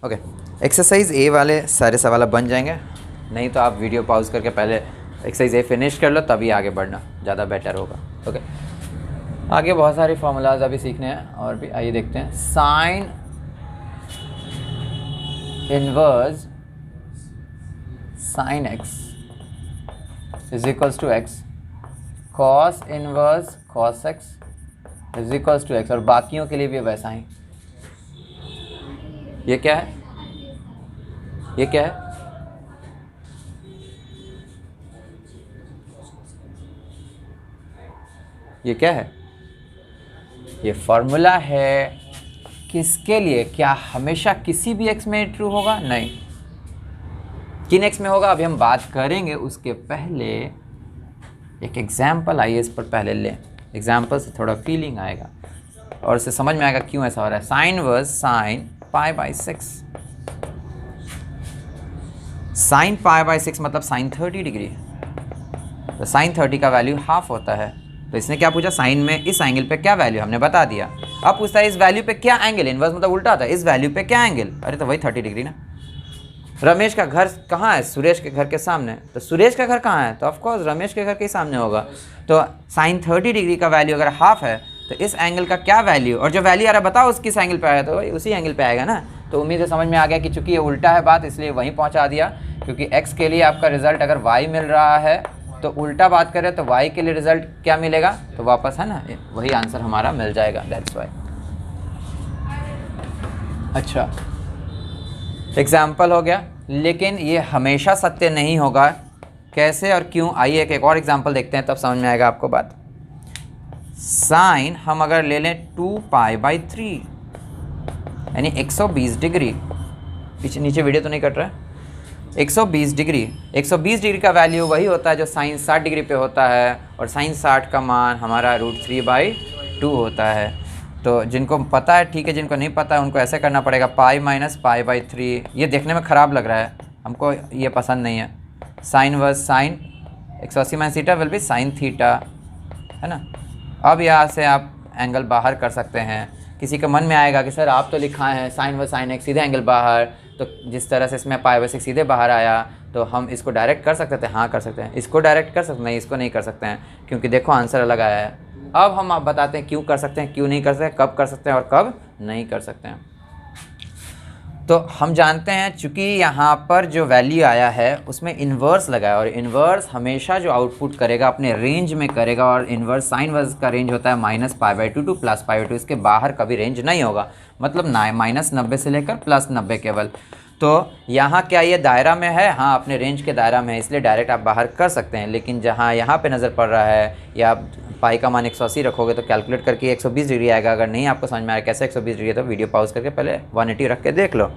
Okay, exercise ए वाले सारे सवाल अब बन जाएंगे, नहीं तो आप वीडियो पॉज करके पहले एक्सरसाइज ए फिनिश कर लो, तभी आगे बढ़ना ज़्यादा बेटर होगा। ओके, आगे बहुत सारे फार्मूलाज अभी सीखने हैं और भी, आइए देखते हैं। Sine inverse sine x is equals to x, cos inverse cos x is equals to x, और बाकियों के लिए भी वैसा ही। ये क्या है? ये क्या है? ये क्या है? ये फॉर्मूला है किसके लिए? क्या हमेशा किसी भी एक्स में ट्रू होगा? नहीं। किन एक्स में होगा अभी हम बात करेंगे। उसके पहले एक एग्जाम्पल आइए इस पर पहले लें। एग्जाम्पल से थोड़ा फीलिंग आएगा और उससे समझ में आएगा क्यों ऐसा हो रहा है। Sine verse sine pi by 6, sine pi by 6 मतलब साइन 30 डिग्री। तो साइन 30 का वैल्यू हाफ होता है। तो इसने क्या पूछा? साइन में इस एंगल पे क्या वैल्यू, हमने बता दिया। अब पूछता है इस वैल्यू पे क्या एंगल, इनवर्स मतलब उल्टा होता है, इस वैल्यू पे क्या एंगल? अरे तो वही 30 डिग्री ना। रमेश का घर कहाँ है? सुरेश के घर के सामने। तो सुरेश का घर कहाँ है? तो ऑफकोर्स रमेश के घर के सामने होगा। तो साइन 30 डिग्री का वैल्यू अगर हाफ है तो इस एंगल का क्या वैल्यू, और जो वैल्यू आ रहा है बताओ उस किस एंगल पे आएगा, तो वही उसी एंगल पे आएगा ना। तो उम्मीद है समझ में आ गया कि चूंकि ये उल्टा है बात, इसलिए वहीं पहुंचा दिया। क्योंकि x के लिए आपका रिजल्ट अगर y मिल रहा है तो उल्टा बात करें तो y के लिए रिजल्ट क्या मिलेगा, तो वापस है ना वही आंसर हमारा मिल जाएगा। That's why. अच्छा, एग्जाम्पल हो गया, लेकिन ये हमेशा सत्य नहीं होगा। कैसे और क्यों, आइए एक और एग्जाम्पल देखते हैं, तब समझ में आएगा आपको बात। साइन हम अगर ले लें 2 पाई बाई 3 यानी 120 डिग्री, पीछे नीचे वीडियो तो नहीं कट रहा है, 120 डिग्री। 120 डिग्री का वैल्यू वही होता है जो साइन 60 डिग्री पे होता है, और साइन 60 का मान हमारा √3/2 होता है। तो जिनको पता है ठीक है, जिनको नहीं पता है उनको ऐसे करना पड़ेगा, पाई माइनस पाई बाई 3। ये देखने में ख़राब लग रहा है, हमको ये पसंद नहीं है। Sine verse sine 180 minus theta will be sine theta, है ना। अब यहाँ से आप एंगल बाहर कर सकते हैं। किसी के मन में आएगा कि सर आप तो लिखा है साइन वर्स साइन एक्स सीधे एंगल बाहर, तो जिस तरह से इसमें पाई बाई 6 सीधे बाहर आया तो हम इसको डायरेक्ट कर सकते थे। हाँ कर सकते हैं, इसको डायरेक्ट कर सकते हैं, इसको नहीं कर सकते हैं, क्योंकि देखो आंसर अलग आया है। अब हम आप बताते हैं क्यों कर सकते हैं, क्यों नहीं कर सकते, कब कर सकते हैं और कब नहीं कर सकते हैं। तो हम जानते हैं चूँकि यहाँ पर जो वैल्यू आया है उसमें इन्वर्स लगा है, और इन्वर्स हमेशा जो आउटपुट करेगा अपने रेंज में करेगा, और इन्वर्स साइन वर्स का रेंज होता है -π/2 टू +π/2, इसके बाहर कभी रेंज नहीं होगा, मतलब -90 से लेकर +90 केवल। तो यहाँ क्या ये दायरा में है? हाँ अपने रेंज के दायरा में है, इसलिए डायरेक्ट आप बाहर कर सकते हैं। लेकिन जहाँ यहाँ पे नज़र पड़ रहा है, या पाई का मान 180 रखोगे तो कैलकुलेट करके 120 डिग्री आएगा। अगर नहीं आपको समझ में आया कैसे 120 डिग्री है तो वीडियो पॉज करके पहले 180 रख के देख लो।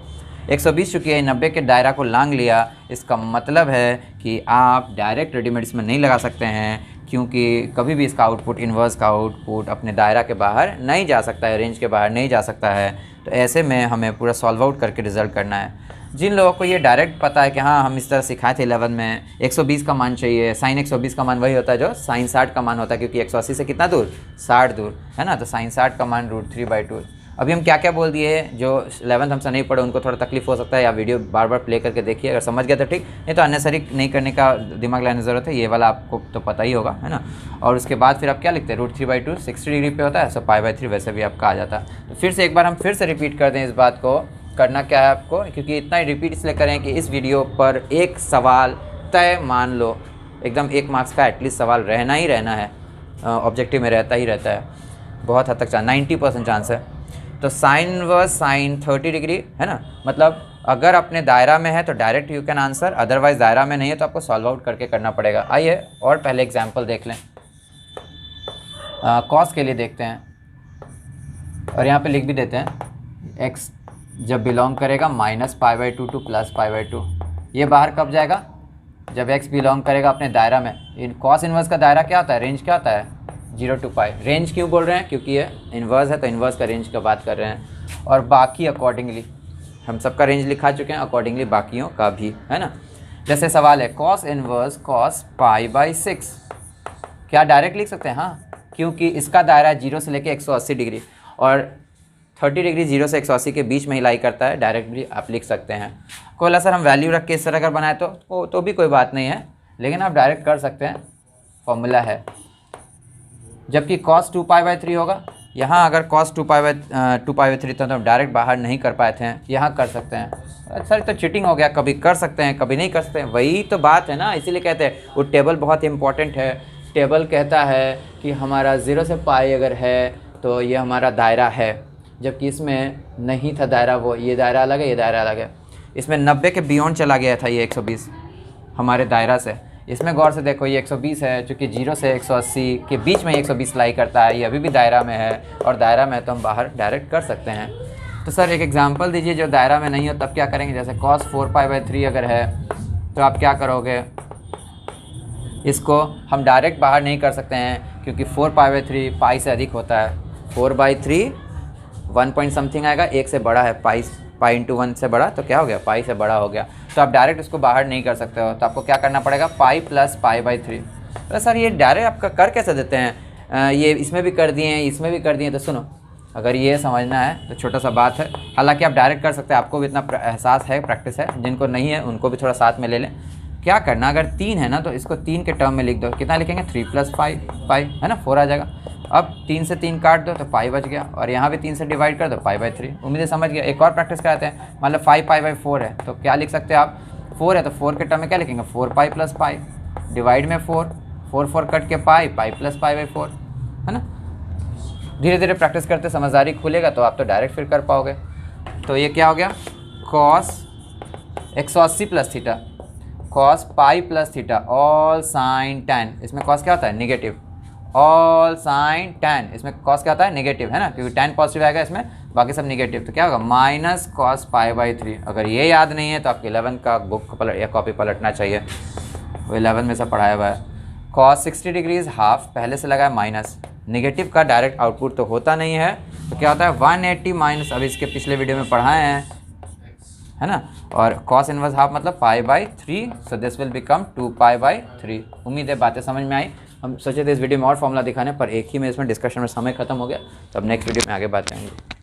120 चुकी है, 90 के दायरा को लांग लिया, इसका मतलब है कि आप डायरेक्ट रेडीमेड इसमें नहीं लगा सकते हैं, क्योंकि कभी भी इसका आउटपुट, इन्वर्स का आउटपुट अपने दायरा के बाहर नहीं जा सकता है, रेंज के बाहर नहीं जा सकता है। तो ऐसे में हमें पूरा सॉल्व आउट करके रिजल्ट करना है। जिन लोगों को ये डायरेक्ट पता है कि हाँ हम इस तरह सिखाए थे 11 में, 120 का मान चाहिए, साइन 120 का मान वही होता है जो साइन 60 का मान होता है, क्योंकि 180 से कितना दूर, 60 दूर, है ना। तो साइन 60 का मान √3/2। अभी हम क्या क्या बोल दिए, जो 11th हमसे नहीं पढ़े उनको थोड़ा तकलीफ हो सकता है, या वीडियो बार बार प्ले करके देखिए, अगर समझ गया तो ठीक, नहीं तो अननेसरी नहीं करने का दिमाग लगाने की ज़रूरत है। ये वाला आपको तो पता ही होगा, है ना। और उसके बाद फिर आप क्या लिखते हैं, √3/2 60 डिग्री पे होता है, सो π/3 वैसे भी आपका आ जाता है। तो फिर से एक बार हम फिर से रिपीट कर दें इस बात को। करना क्या है आपको, क्योंकि इतना ही रिपीट इसलिए करें कि इस वीडियो पर एक सवाल तय, मान लो एकदम 1 मार्क्स का एटलीस्ट सवाल रहना ही रहना है, ऑब्जेक्टिव में रहता ही रहता है, बहुत हद तक 90% चांस है। तो साइन वर्स साइन 30 डिग्री, है ना, मतलब अगर अपने दायरा में है तो direct you can answer, otherwise दायरा में नहीं है तो आपको सॉल्व आउट करके करना पड़ेगा। आइए और पहले एग्जाम्पल देख लें। कॉस के लिए देखते हैं, और यहाँ पे लिख भी देते हैं एक्स जब बिलोंग करेगा -π/2 टू +π/2। ये बाहर कब जाएगा? जब x बिलोंग करेगा अपने दायरा में। इन कॉस इन्वर्स का दायरा क्या होता है, रेंज क्या होता है, 0 to π। रेंज क्यों बोल रहे हैं, क्योंकि ये इन्वर्स है तो इन्वर्स का रेंज का बात कर रहे हैं। और बाकी अकॉर्डिंगली हम सबका रेंज लिखा चुके हैं, अकॉर्डिंगली बाकियों का भी, है ना। जैसे सवाल है कॉस इन्वर्स कॉस π/6, क्या डायरेक्ट लिख सकते हैं? हाँ, क्योंकि इसका दायरा 0 से लेकर 180 डिग्री, और 30 डिग्री 0 से 180 के बीच में ही लाई करता है, डायरेक्ट भी आप लिख सकते हैं। कोई बोला सर हम वैल्यू रख के इस तरह अगर बनाए तो भी कोई बात नहीं है, लेकिन आप डायरेक्ट कर सकते हैं, फॉर्मूला है। जबकि cos 2π/3 होगा, यहाँ अगर cos 2π/3 था तो हम डायरेक्ट बाहर नहीं कर पाए थे, यहाँ कर सकते हैं। सर तो चीटिंग हो गया, कभी कर सकते हैं कभी नहीं कर सकते हैं, वही तो बात है ना। इसीलिए कहते हैं वो टेबल बहुत इंपॉर्टेंट है। टेबल कहता है कि हमारा 0 से पाई अगर है तो ये हमारा दायरा है, जबकि इसमें नहीं था दायरा, वो ये दायरा अलग है, ये दायरा अलग है। इसमें 90 के बियॉन्ड चला गया था ये 120 हमारे दायरा से। इसमें गौर से देखो ये 120 है, चूँकि 0 से 180 के बीच में 120 लाई करता है, ये अभी भी दायरा में है, और दायरा में तो हम बाहर डायरेक्ट कर सकते हैं। तो सर एक एग्जांपल दीजिए जो दायरा में नहीं हो, तब क्या करेंगे? जैसे cos 4π/3 अगर है तो आप क्या करोगे? इसको हम डायरेक्ट बाहर नहीं कर सकते हैं, क्योंकि 4π/3 पाई से अधिक होता है। 4/3 1 पॉइंट समथिंग आएगा, 1 से बड़ा है, पाई × 1 से बड़ा, तो क्या हो गया? पाई से बड़ा हो गया। तो आप डायरेक्ट इसको बाहर नहीं कर सकते हो, तो आपको क्या करना पड़ेगा? Pi plus π/3। तो सर ये डायरेक्ट आपका कर कैसे देते हैं? ये इसमें भी कर दिए, इसमें भी कर दिए। तो सुनो, अगर ये समझना है तो छोटा सा बात है, हालांकि आप डायरेक्ट कर सकते हैं, आपको भी इतना एहसास है, प्रैक्टिस है। जिनको नहीं है उनको भी थोड़ा साथ में ले लें। क्या करना, अगर 3 है ना तो इसको 3 के टर्म में लिख दो। कितना लिखेंगे? 3 + पाई है ना, 4 आ जाएगा। अब 3 से 3 काट दो तो पाई बच गया, और यहाँ भी 3 से डिवाइड कर दो, π/3। उम्मीद है समझ गया। एक और प्रैक्टिस कराते हैं। मतलब 5π/4 है तो क्या लिख सकते हैं आप? 4 है तो 4 के टर्म में क्या लिखेंगे? 4π + पाई, डिवाइड में 4 कट के पाई + π/4 है ना। धीरे धीरे प्रैक्टिस करते समझदारी खुलेगा तो आप तो डायरेक्ट फिर कर पाओगे। तो ये क्या हो गया? cos 180 + थीटा, cos पाई + थीटा, ऑल साइन tan। इसमें cos क्या होता है? नेगेटिव। ऑल साइन tan, इसमें cos क्या होता है? नेगेटिव, है ना, क्योंकि tan पॉजिटिव आएगा इसमें, बाकी सब नेगेटिव। तो क्या होगा? -cos π/3। अगर ये याद नहीं है तो आपको 11 का बुक या कॉपी पलटना चाहिए, वो 11 में से पढ़ाया हुआ है। cos 60 डिग्रीज हाफ, पहले से लगा है माइनस, नेगेटिव का डायरेक्ट आउटपुट तो होता नहीं है, तो क्या होता है? 180 माइनस, अब इसके पिछले वीडियो में पढ़ाए हैं, है ना। और cos इनवर्स हाफ मतलब π/3, सो दिस विल बिकम 2π/3। उम्मीद है बातें समझ में आई। हम सोचे थे इस वीडियो में और फॉर्मूला दिखाने पर, एक ही में इसमें डिस्कशन में समय खत्म हो गया। तो अब नेक्स्ट वीडियो में आगे बात करेंगे।